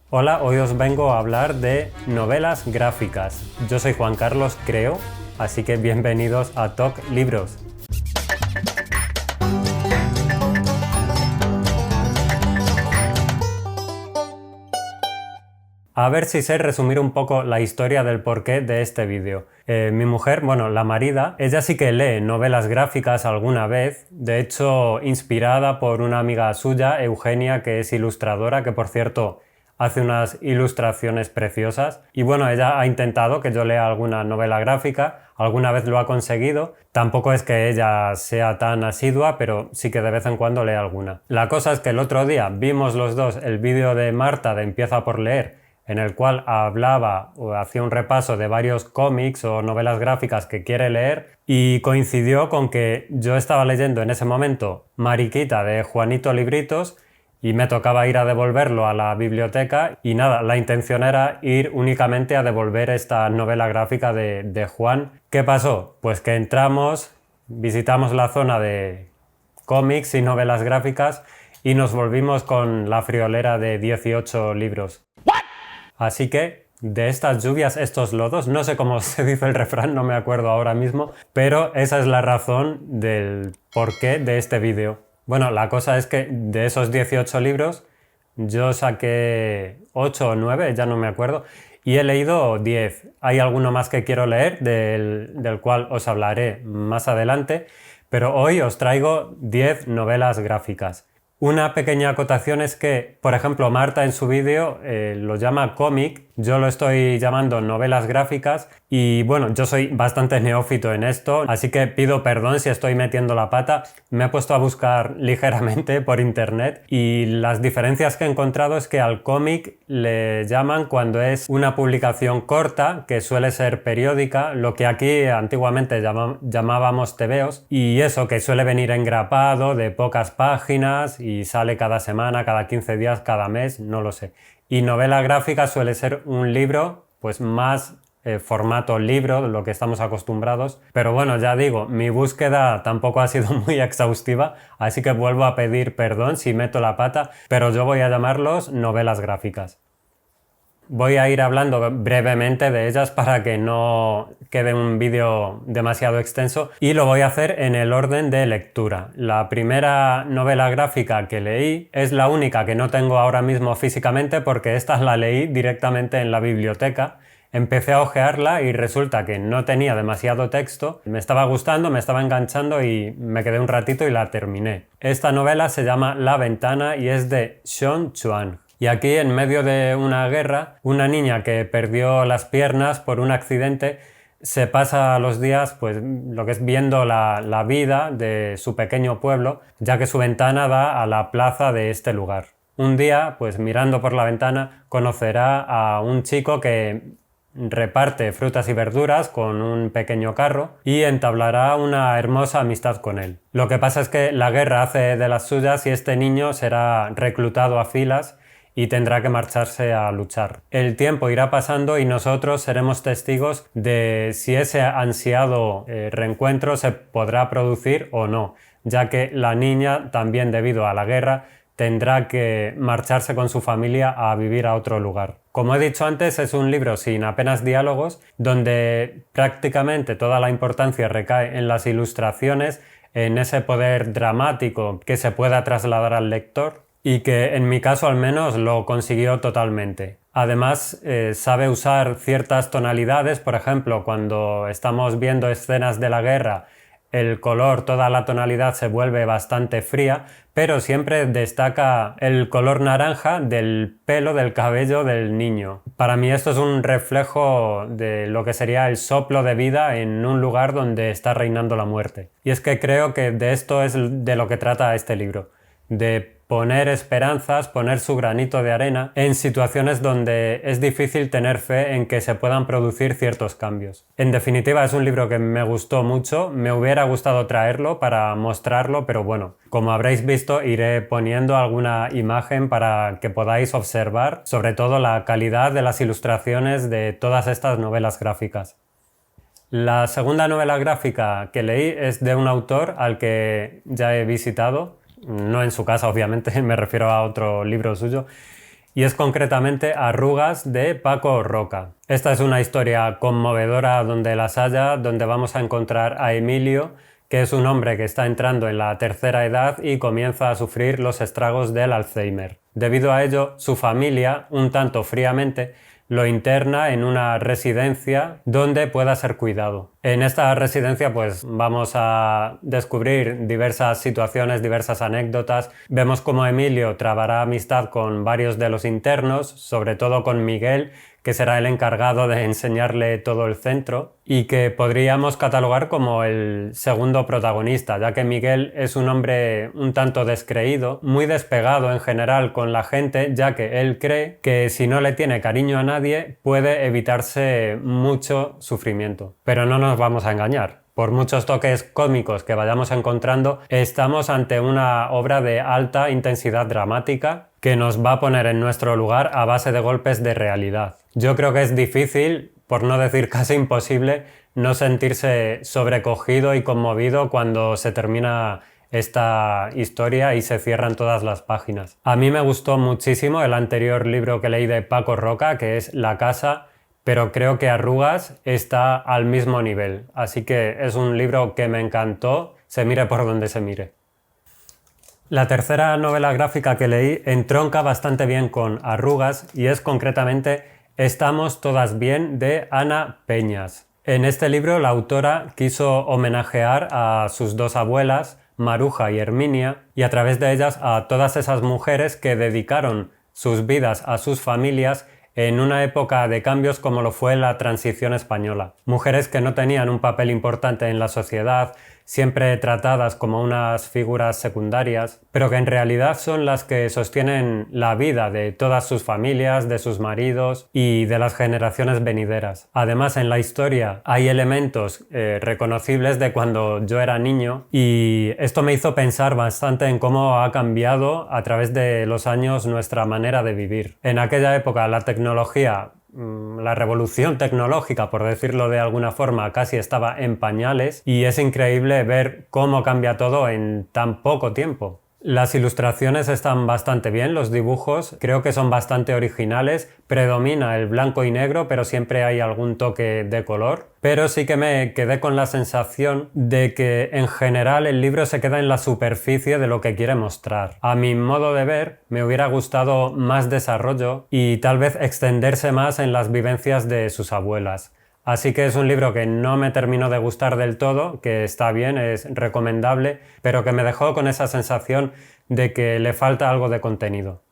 Hola, hoy os vengo a hablar de novelas gráficas. Yo soy Juan Carlos Creo, así que bienvenidos a Talk Libros. A ver si sé resumir un poco la historia del porqué de este vídeo. Mi mujer, la marida, ella sí que lee novelas gráficas alguna vez, de hecho inspirada por una amiga suya, Eugenia, que es ilustradora, que por cierto hace unas ilustraciones preciosas. Y bueno, ella ha intentado que yo lea alguna novela gráfica, alguna vez lo ha conseguido. Tampoco es que ella sea tan asidua, pero sí que de vez en cuando lee alguna. La cosa es que el otro día vimos los dos el vídeo de Marta de Empieza por leer, en el cual hablaba o hacía un repaso de varios cómics o novelas gráficas que quiere leer, y coincidió con que yo estaba leyendo en ese momento Mariquita de Juanito Libritos y me tocaba ir a devolverlo a la biblioteca y nada, la intención era ir únicamente a devolver esta novela gráfica de Juan. ¿Qué pasó? Pues que entramos, visitamos la zona de cómics y novelas gráficas y nos volvimos con la friolera de 18 libros. Así que, de estas lluvias, estos lodos, no sé cómo se dice el refrán, no me acuerdo ahora mismo, pero esa es la razón del porqué de este vídeo. Bueno, la cosa es que de esos 18 libros, yo saqué 8 o 9, ya no me acuerdo, y he leído 10. Hay alguno más que quiero leer, del cual os hablaré más adelante, pero hoy os traigo 10 novelas gráficas. Una pequeña acotación es que, por ejemplo, Marta en su vídeo lo llama cómic, yo lo estoy llamando novelas gráficas y bueno, yo soy bastante neófito en esto, así que pido perdón si estoy metiendo la pata. Me he puesto a buscar ligeramente por internet y las diferencias que he encontrado es que al cómic le llaman cuando es una publicación corta, que suele ser periódica, lo que aquí antiguamente llamábamos tebeos, y eso que suele venir engrapado de pocas páginas y sale cada semana, cada 15 días, cada mes, no lo sé. Y novela gráfica suele ser un libro, pues más formato libro, lo que estamos acostumbrados. Pero bueno, ya digo, mi búsqueda tampoco ha sido muy exhaustiva, así que vuelvo a pedir perdón si meto la pata, pero yo voy a llamarlos novelas gráficas. Voy a ir hablando brevemente de ellas para que no quede un vídeo demasiado extenso y lo voy a hacer en el orden de lectura. La primera novela gráfica que leí es la única que no tengo ahora mismo físicamente porque esta la leí directamente en la biblioteca. Empecé a hojearla y resulta que no tenía demasiado texto, me estaba gustando, me estaba enganchando y me quedé un ratito y la terminé. Esta novela se llama La Ventana y es de Sean Chuang. Y aquí, en medio de una guerra, una niña que perdió las piernas por un accidente se pasa los días, pues, lo que es viendo la vida de su pequeño pueblo, ya que su ventana da a la plaza de este lugar. Un día, pues mirando por la ventana, conocerá a un chico que reparte frutas y verduras con un pequeño carro y entablará una hermosa amistad con él. Lo que pasa es que la guerra hace de las suyas y este niño será reclutado a filas y tendrá que marcharse a luchar. El tiempo irá pasando y nosotros seremos testigos de si ese ansiado reencuentro se podrá producir o no, ya que la niña, también debido a la guerra, tendrá que marcharse con su familia a vivir a otro lugar. Como he dicho antes, es un libro sin apenas diálogos, donde prácticamente toda la importancia recae en las ilustraciones, en ese poder dramático que se pueda trasladar al lector, y que en mi caso al menos lo consiguió totalmente. Además, sabe usar ciertas tonalidades, por ejemplo, cuando estamos viendo escenas de la guerra, el color, toda la tonalidad se vuelve bastante fría, pero siempre destaca el color naranja del pelo, del cabello del niño. Para mí esto es un reflejo de lo que sería el soplo de vida en un lugar donde está reinando la muerte. Y es que creo que de esto es de lo que trata este libro, de poner esperanzas, poner su granito de arena en situaciones donde es difícil tener fe en que se puedan producir ciertos cambios. En definitiva, es un libro que me gustó mucho, me hubiera gustado traerlo para mostrarlo, pero bueno, como habréis visto, iré poniendo alguna imagen para que podáis observar, sobre todo la calidad de las ilustraciones de todas estas novelas gráficas. La segunda novela gráfica que leí es de un autor al que ya he visitado, no en su casa obviamente, me refiero a otro libro suyo, y es concretamente Arrugas de Paco Roca. Esta es una historia conmovedora donde las haya, donde vamos a encontrar a Emilio, que es un hombre que está entrando en la tercera edad y comienza a sufrir los estragos del Alzheimer. Debido a ello, su familia, un tanto fríamente, lo interna en una residencia donde pueda ser cuidado. En esta residencia pues vamos a descubrir diversas situaciones, diversas anécdotas. Vemos cómo Emilio trabará amistad con varios de los internos, sobre todo con Miguel, que será el encargado de enseñarle todo el centro y que podríamos catalogar como el segundo protagonista, ya que Miguel es un hombre un tanto descreído, muy despegado en general con la gente, ya que él cree que si no le tiene cariño a nadie puede evitarse mucho sufrimiento. Pero no nos vamos a engañar. Por muchos toques cómicos que vayamos encontrando, estamos ante una obra de alta intensidad dramática que nos va a poner en nuestro lugar a base de golpes de realidad. Yo creo que es difícil, por no decir casi imposible, no sentirse sobrecogido y conmovido cuando se termina esta historia y se cierran todas las páginas. A mí me gustó muchísimo el anterior libro que leí de Paco Roca, que es La casa, pero creo que Arrugas está al mismo nivel. Así que es un libro que me encantó, se mire por donde se mire. La tercera novela gráfica que leí entronca bastante bien con Arrugas y es concretamente Estamos todas bien de Ana Peñas. En este libro la autora quiso homenajear a sus dos abuelas, Maruja y Herminia, y a través de ellas a todas esas mujeres que dedicaron sus vidas a sus familias en una época de cambios como lo fue la transición española. Mujeres que no tenían un papel importante en la sociedad, siempre tratadas como unas figuras secundarias, pero que en realidad son las que sostienen la vida de todas sus familias, de sus maridos y de las generaciones venideras. Además, en la historia hay elementos reconocibles de cuando yo era niño y esto me hizo pensar bastante en cómo ha cambiado a través de los años nuestra manera de vivir. En aquella época la tecnología, la revolución tecnológica, por decirlo de alguna forma, casi estaba en pañales y es increíble ver cómo cambia todo en tan poco tiempo. Las ilustraciones están bastante bien, los dibujos creo que son bastante originales, predomina el blanco y negro, pero siempre hay algún toque de color. Pero sí que me quedé con la sensación de que en general el libro se queda en la superficie de lo que quiere mostrar. A mi modo de ver, me hubiera gustado más desarrollo y tal vez extenderse más en las vivencias de sus abuelas. Así que es un libro que no me terminó de gustar del todo, que está bien, es recomendable, pero que me dejó con esa sensación de que le falta algo de contenido.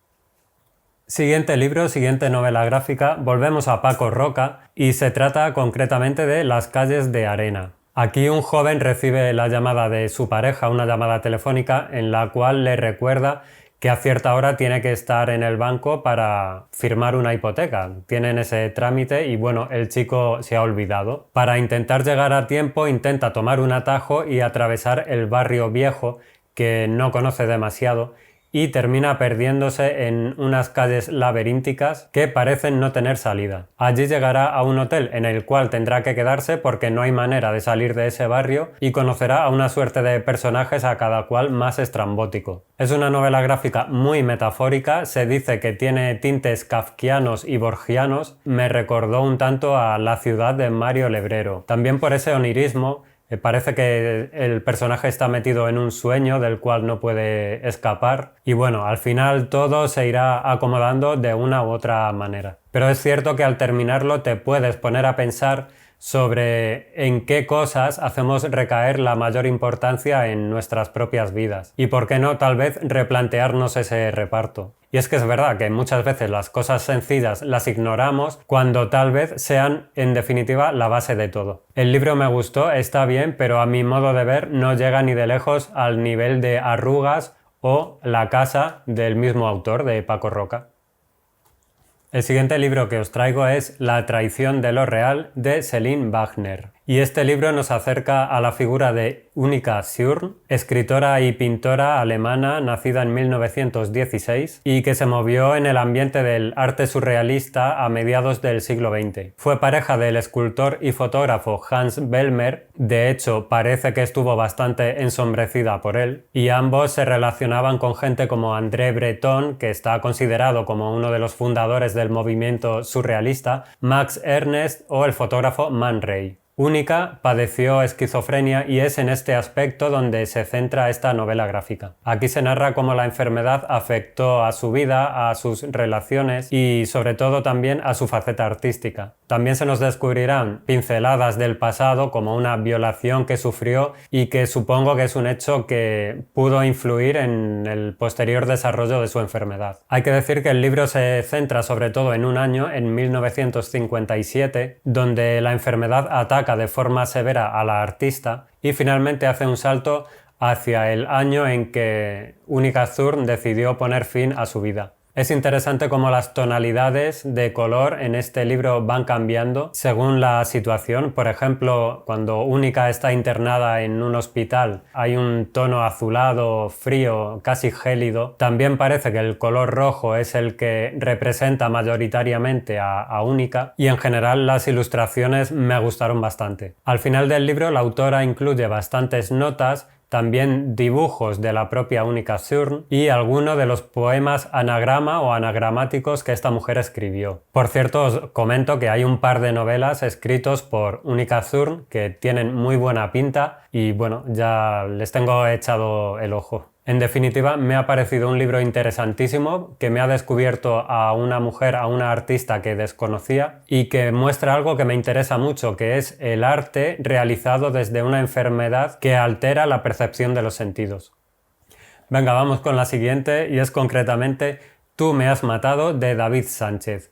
Siguiente libro, siguiente novela gráfica, volvemos a Paco Roca y se trata concretamente de Las calles de arena. Aquí un joven recibe la llamada de su pareja, una llamada telefónica en la cual le recuerda que a cierta hora tiene que estar en el banco para firmar una hipoteca. Tienen ese trámite y bueno, el chico se ha olvidado. Para intentar llegar a tiempo intenta tomar un atajo y atravesar el barrio viejo que no conoce demasiado y termina perdiéndose en unas calles laberínticas que parecen no tener salida. Allí llegará a un hotel en el cual tendrá que quedarse porque no hay manera de salir de ese barrio y conocerá a una suerte de personajes a cada cual más estrambótico. Es una novela gráfica muy metafórica, se dice que tiene tintes kafkianos y borgianos, me recordó un tanto a La ciudad de Mario Lebrero. También por ese onirismo. Parece que el personaje está metido en un sueño del cual no puede escapar y bueno, al final todo se irá acomodando de una u otra manera. Pero es cierto que al terminarlo te puedes poner a pensar sobre en qué cosas hacemos recaer la mayor importancia en nuestras propias vidas y por qué no tal vez replantearnos ese reparto. Y es que es verdad que muchas veces las cosas sencillas las ignoramos cuando tal vez sean en definitiva la base de todo. El libro me gustó, está bien, pero a mi modo de ver no llega ni de lejos al nivel de Arrugas o La casa del mismo autor, de Paco Roca. El siguiente libro que os traigo es La traición de lo real de Céline Wagner. Y este libro nos acerca a la figura de Unica Thürn, escritora y pintora alemana nacida en 1916 y que se movió en el ambiente del arte surrealista a mediados del siglo XX. Fue pareja del escultor y fotógrafo Hans Bellmer, de hecho parece que estuvo bastante ensombrecida por él, y ambos se relacionaban con gente como André Breton, que está considerado como uno de los fundadores del movimiento surrealista, Max Ernst o el fotógrafo Man Ray. Unica padeció esquizofrenia y es en este aspecto donde se centra esta novela gráfica. Aquí se narra cómo la enfermedad afectó a su vida, a sus relaciones y sobre todo también a su faceta artística. También se nos descubrirán pinceladas del pasado como una violación que sufrió y que supongo que es un hecho que pudo influir en el posterior desarrollo de su enfermedad. Hay que decir que el libro se centra sobre todo en un año, en 1957, donde la enfermedad ataca de forma severa a la artista y finalmente hace un salto hacia el año en que Unica Thürn decidió poner fin a su vida. Es interesante cómo las tonalidades de color en este libro van cambiando según la situación. Por ejemplo, cuando Unica está internada en un hospital hay un tono azulado, frío, casi gélido. También parece que el color rojo es el que representa mayoritariamente a Unica y en general las ilustraciones me gustaron bastante. Al final del libro la autora incluye bastantes notas, también dibujos de la propia Unica Thürn y algunos de los poemas anagrama o anagramáticos que esta mujer escribió. Por cierto, os comento que hay un par de novelas escritos por Unica Thürn que tienen muy buena pinta y bueno, ya les tengo echado el ojo. En definitiva, me ha parecido un libro interesantísimo que me ha descubierto a una mujer, a una artista que desconocía y que muestra algo que me interesa mucho, que es el arte realizado desde una enfermedad que altera la percepción de los sentidos. Venga, vamos con la siguiente y es concretamente Tú me has matado, de David Sánchez.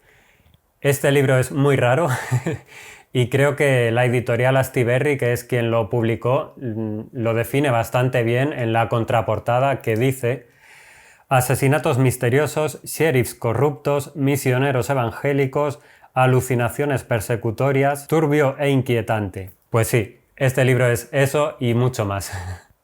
Este libro es muy raro y creo que la editorial Astiberri, que es quien lo publicó, lo define bastante bien en la contraportada, que dice: asesinatos misteriosos, sheriffs corruptos, misioneros evangélicos, alucinaciones persecutorias, turbio e inquietante. Pues sí, este libro es eso y mucho más.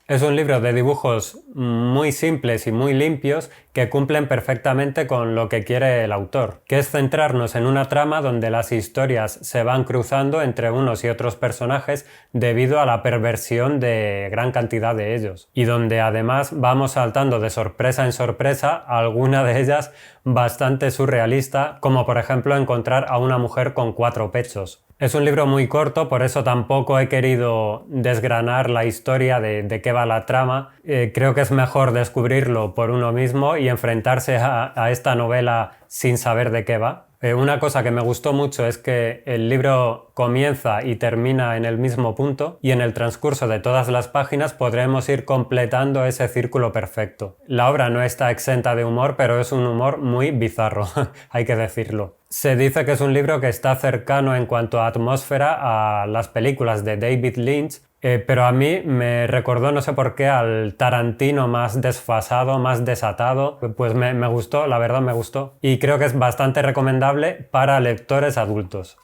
Es un libro de dibujos muy simples y muy limpios que cumplen perfectamente con lo que quiere el autor, que es centrarnos en una trama donde las historias se van cruzando entre unos y otros personajes debido a la perversión de gran cantidad de ellos, y donde además vamos saltando de sorpresa en sorpresa, alguna de ellas bastante surrealista, como por ejemplo encontrar a una mujer con 4 pechos. Es un libro muy corto, por eso tampoco he querido desgranar la historia de qué va la trama. Creo que es mejor descubrirlo por uno mismo y enfrentarse a esta novela sin saber de qué va. Una cosa que me gustó mucho es que el libro comienza y termina en el mismo punto y en el transcurso de todas las páginas podremos ir completando ese círculo perfecto. La obra no está exenta de humor, pero es un humor muy bizarro, hay que decirlo. Se dice que es un libro que está cercano en cuanto a atmósfera a las películas de David Lynch, pero a mí me recordó, no sé por qué, al Tarantino más desfasado, más desatado. Pues me gustó, la verdad me gustó. Y creo que es bastante recomendable para lectores adultos.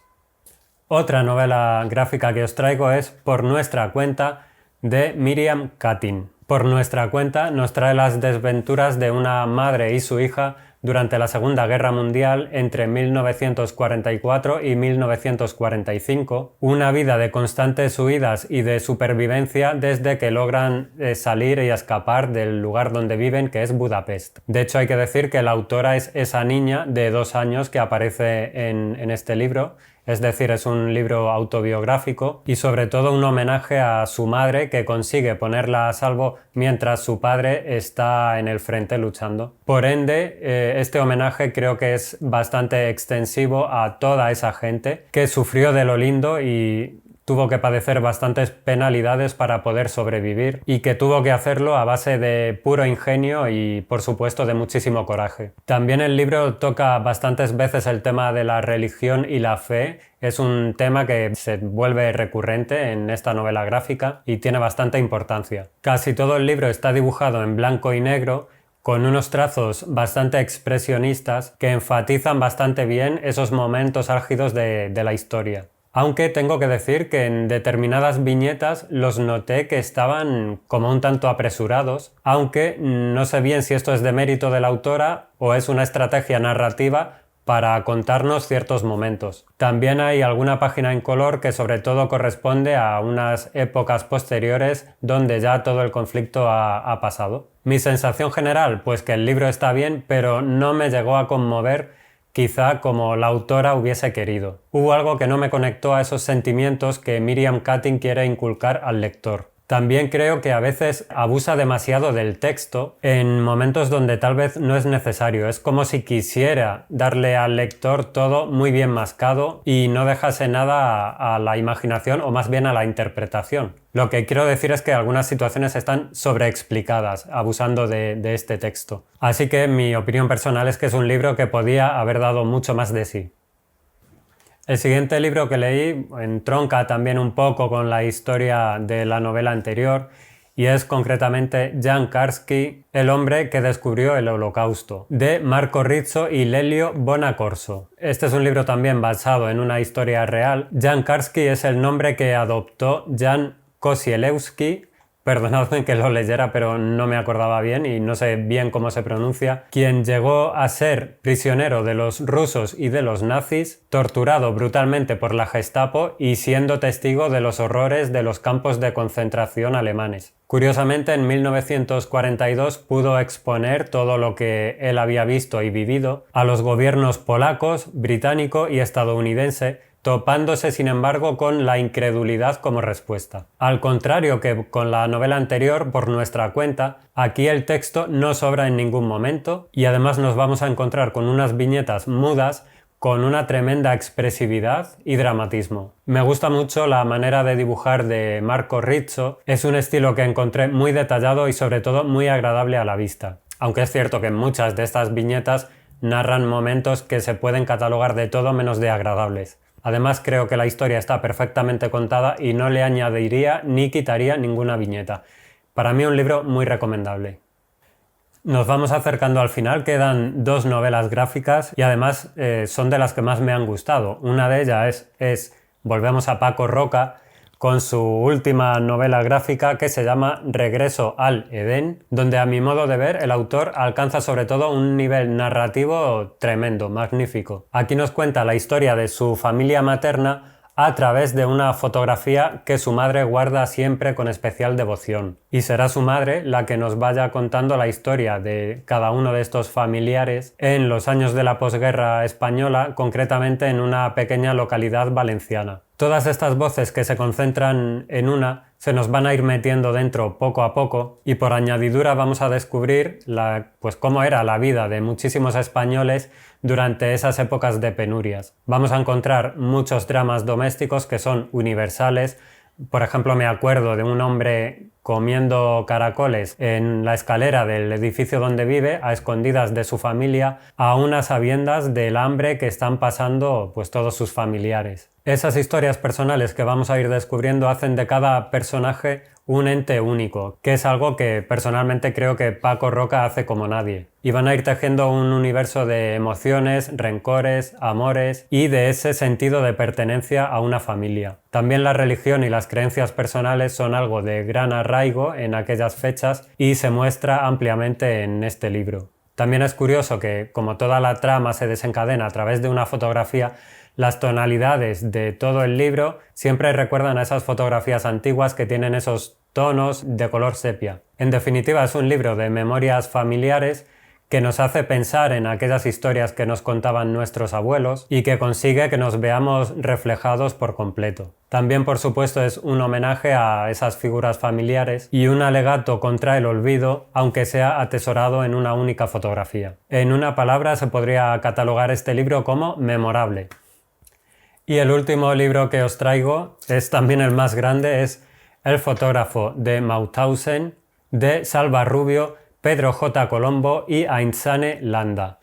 Otra novela gráfica que os traigo es Por nuestra cuenta, de Miriam Katin. Por nuestra cuenta nos trae las desventuras de una madre y su hija durante la Segunda Guerra Mundial entre 1944 y 1945, una vida de constantes huidas y de supervivencia desde que logran salir y escapar del lugar donde viven, que es Budapest. De hecho, hay que decir que la autora es esa niña de 2 años que aparece en este libro. Es decir, es un libro autobiográfico y sobre todo un homenaje a su madre, que consigue ponerla a salvo mientras su padre está en el frente luchando. Por ende, este homenaje creo que es bastante extensivo a toda esa gente que sufrió de lo lindo y tuvo que padecer bastantes penalidades para poder sobrevivir y que tuvo que hacerlo a base de puro ingenio y, por supuesto, de muchísimo coraje. También el libro toca bastantes veces el tema de la religión y la fe. Es un tema que se vuelve recurrente en esta novela gráfica y tiene bastante importancia. Casi todo el libro está dibujado en blanco y negro, con unos trazos bastante expresionistas que enfatizan bastante bien esos momentos álgidos de la historia. Aunque tengo que decir que en determinadas viñetas los noté que estaban como un tanto apresurados, aunque no sé bien si esto es de mérito de la autora o es una estrategia narrativa para contarnos ciertos momentos. También hay alguna página en color que sobre todo corresponde a unas épocas posteriores donde ya todo el conflicto ha pasado. Mi sensación general, pues que el libro está bien, pero no me llegó a conmover quizá como la autora hubiese querido. Hubo algo que no me conectó a esos sentimientos que Miriam Cutting quiere inculcar al lector. También creo que a veces abusa demasiado del texto en momentos donde tal vez no es necesario. Es como si quisiera darle al lector todo muy bien mascado y no dejase nada a la imaginación o más bien a la interpretación. Lo que quiero decir es que algunas situaciones están sobreexplicadas, abusando de este texto. Así que mi opinión personal es que es un libro que podía haber dado mucho más de sí. El siguiente libro que leí entronca también un poco con la historia de la novela anterior y es concretamente Jan Karski, el hombre que descubrió el Holocausto, de Marco Rizzo y Lelio Bonacorso. Este es un libro también basado en una historia real. Jan Karski es el nombre que adoptó Jan Kosielewski, perdonadme que lo leyera pero no me acordaba bien y no sé bien cómo se pronuncia, quien llegó a ser prisionero de los rusos y de los nazis, torturado brutalmente por la Gestapo y siendo testigo de los horrores de los campos de concentración alemanes. Curiosamente, en 1942 pudo exponer todo lo que él había visto y vivido a los gobiernos polacos, británico y estadounidense, topándose sin embargo con la incredulidad como respuesta. Al contrario que con la novela anterior, por nuestra cuenta, aquí el texto no sobra en ningún momento y además nos vamos a encontrar con unas viñetas mudas con una tremenda expresividad y dramatismo. Me gusta mucho la manera de dibujar de Marco Rizzo, es un estilo que encontré muy detallado y sobre todo muy agradable a la vista. Aunque es cierto que muchas de estas viñetas narran momentos que se pueden catalogar de todo menos de agradables. Además, creo que la historia está perfectamente contada y no le añadiría ni quitaría ninguna viñeta. Para mí un libro muy recomendable. Nos vamos acercando al final, quedan 2 novelas gráficas y además son de las que más me han gustado. Una de ellas volvemos a Paco Roca, con su última novela gráfica que se llama Regreso al Edén, donde a mi modo de ver el autor alcanza sobre todo un nivel narrativo tremendo, magnífico. Aquí nos cuenta la historia de su familia materna a través de una fotografía que su madre guarda siempre con especial devoción. Y será su madre la que nos vaya contando la historia de cada uno de estos familiares en los años de la posguerra española, concretamente en una pequeña localidad valenciana. Todas estas voces que se concentran en una se nos van a ir metiendo dentro poco a poco y por añadidura vamos a descubrir pues cómo era la vida de muchísimos españoles durante esas épocas de penurias. Vamos a encontrar muchos dramas domésticos que son universales. Por ejemplo, me acuerdo de un hombre comiendo caracoles en la escalera del edificio donde vive, a escondidas de su familia, aún a sabiendas del hambre que están pasando pues todos sus familiares. Esas historias personales que vamos a ir descubriendo hacen de cada personaje un ente único, que es algo que personalmente creo que Paco Roca hace como nadie. Y van a ir tejiendo un universo de emociones, rencores, amores y de ese sentido de pertenencia a una familia. También la religión y las creencias personales son algo de gran arraigo en aquellas fechas y se muestra ampliamente en este libro. También es curioso que, como toda la trama se desencadena a través de una fotografía, las tonalidades de todo el libro siempre recuerdan a esas fotografías antiguas que tienen esos tonos de color sepia. En definitiva, es un libro de memorias familiares que nos hace pensar en aquellas historias que nos contaban nuestros abuelos y que consigue que nos veamos reflejados por completo. También, por supuesto, es un homenaje a esas figuras familiares y un alegato contra el olvido, aunque sea atesorado en una única fotografía. En una palabra, se podría catalogar este libro como memorable. Y el último libro que os traigo es también el más grande, es El fotógrafo de Mauthausen, de Salva Rubio, Pedro J. Colombo y Aintzane Landa.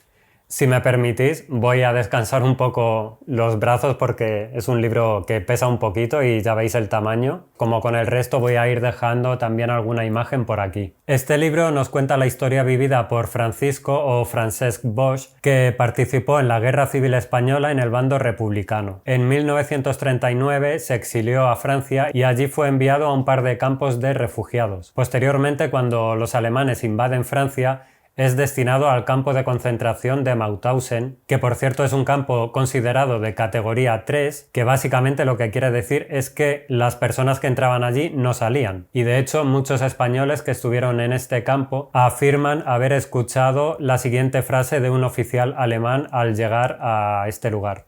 Si me permitís, voy a descansar un poco los brazos porque es un libro que pesa un poquito y ya veis el tamaño. Como con el resto voy a ir dejando también alguna imagen por aquí. Este libro nos cuenta la historia vivida por Francisco o Francesc Boix, que participó en la Guerra Civil Española en el bando republicano. En 1939 se exilió a Francia y allí fue enviado a un par de campos de refugiados. Posteriormente, cuando los alemanes invaden Francia, es destinado al campo de concentración de Mauthausen, que por cierto es un campo considerado de categoría 3, que básicamente lo que quiere decir es que las personas que entraban allí no salían. Y de hecho muchos españoles que estuvieron en este campo afirman haber escuchado la siguiente frase de un oficial alemán al llegar a este lugar.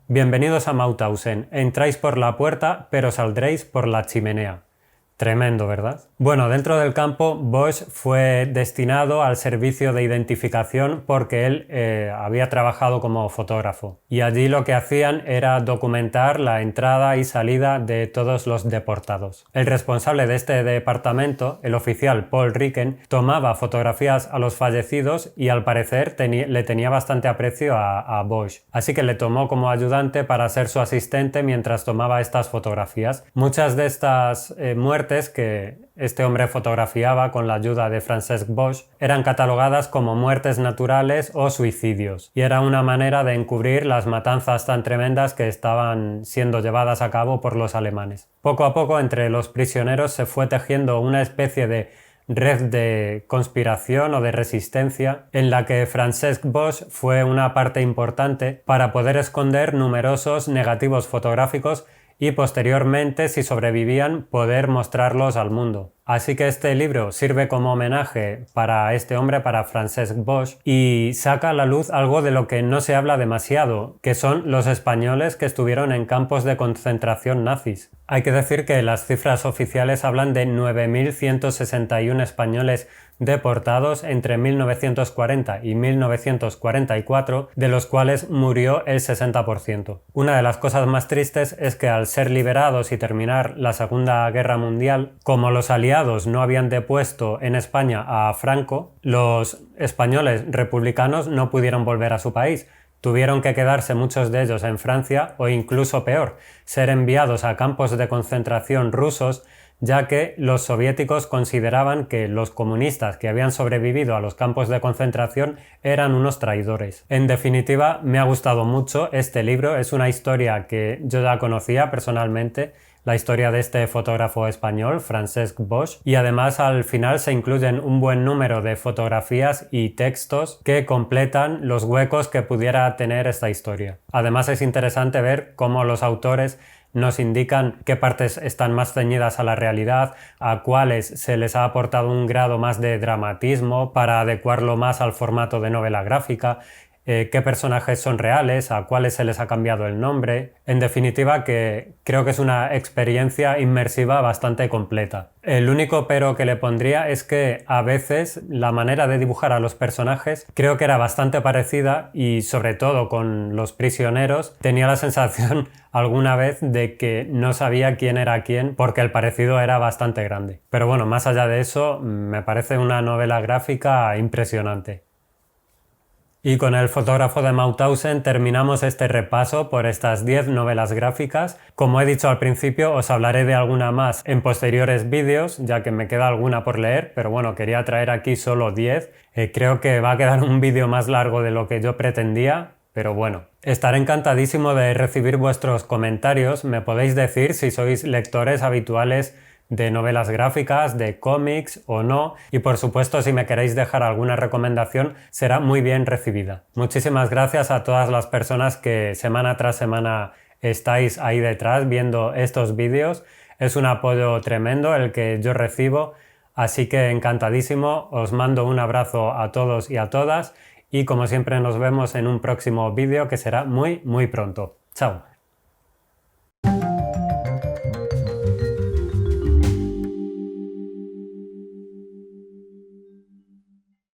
Bienvenidos a Mauthausen, entráis por la puerta pero saldréis por la chimenea. Tremendo, ¿verdad? Bueno, dentro del campo, Boix fue destinado al servicio de identificación porque él había trabajado como fotógrafo. Y allí lo que hacían era documentar la entrada y salida de todos los deportados. El responsable de este departamento, el oficial Paul Ricken, tomaba fotografías a los fallecidos y al parecer le tenía bastante aprecio a Boix. Así que le tomó como ayudante para ser su asistente mientras tomaba estas fotografías. Muchas de estas muertes que este hombre fotografiaba con la ayuda de Francesc Boix eran catalogadas como muertes naturales o suicidios, y era una manera de encubrir las matanzas tan tremendas que estaban siendo llevadas a cabo por los alemanes. Poco a poco entre los prisioneros se fue tejiendo una especie de red de conspiración o de resistencia en la que Francesc Boix fue una parte importante para poder esconder numerosos negativos fotográficos y posteriormente, si sobrevivían, poder mostrarlos al mundo. Así que este libro sirve como homenaje para este hombre, para Francesc Boix, y saca a la luz algo de lo que no se habla demasiado, que son los españoles que estuvieron en campos de concentración nazis. Hay que decir que las cifras oficiales hablan de 9.161 españoles deportados entre 1940 y 1944, de los cuales murió el 60%. Una de las cosas más tristes es que al ser liberados y terminar la Segunda Guerra Mundial, como los aliados no habían depuesto en España a Franco, los españoles republicanos no pudieron volver a su país. Tuvieron que quedarse muchos de ellos en Francia o incluso peor, ser enviados a campos de concentración rusos, ya que los soviéticos consideraban que los comunistas que habían sobrevivido a los campos de concentración eran unos traidores. En definitiva, me ha gustado mucho este libro, es una historia que yo ya conocía personalmente, la historia de este fotógrafo español, Francesc Boix, y además al final se incluyen un buen número de fotografías y textos que completan los huecos que pudiera tener esta historia. Además es interesante ver cómo los autores nos indican qué partes están más ceñidas a la realidad, a cuáles se les ha aportado un grado más de dramatismo para adecuarlo más al formato de novela gráfica, qué personajes son reales, a cuáles se les ha cambiado el nombre. En definitiva, que creo que es una experiencia inmersiva bastante completa. El único pero que le pondría es que a veces la manera de dibujar a los personajes creo que era bastante parecida y sobre todo con los prisioneros tenía la sensación alguna vez de que no sabía quién era quién porque el parecido era bastante grande. Pero bueno, más allá de eso, me parece una novela gráfica impresionante. Y con el fotógrafo de Mauthausen terminamos este repaso por estas 10 novelas gráficas. Como he dicho al principio, os hablaré de alguna más en posteriores vídeos, ya que me queda alguna por leer, pero bueno, quería traer aquí solo 10. Creo que va a quedar un vídeo más largo de lo que yo pretendía, pero bueno. Estaré encantadísimo de recibir vuestros comentarios. Me podéis decir si sois lectores habituales de novelas gráficas, de cómics o no, y por supuesto si me queréis dejar alguna recomendación será muy bien recibida. Muchísimas gracias a todas las personas que semana tras semana estáis ahí detrás viendo estos vídeos. Es un apoyo tremendo el que yo recibo, así que encantadísimo, os mando un abrazo a todos y a todas y como siempre nos vemos en un próximo vídeo que será muy pronto. Chao.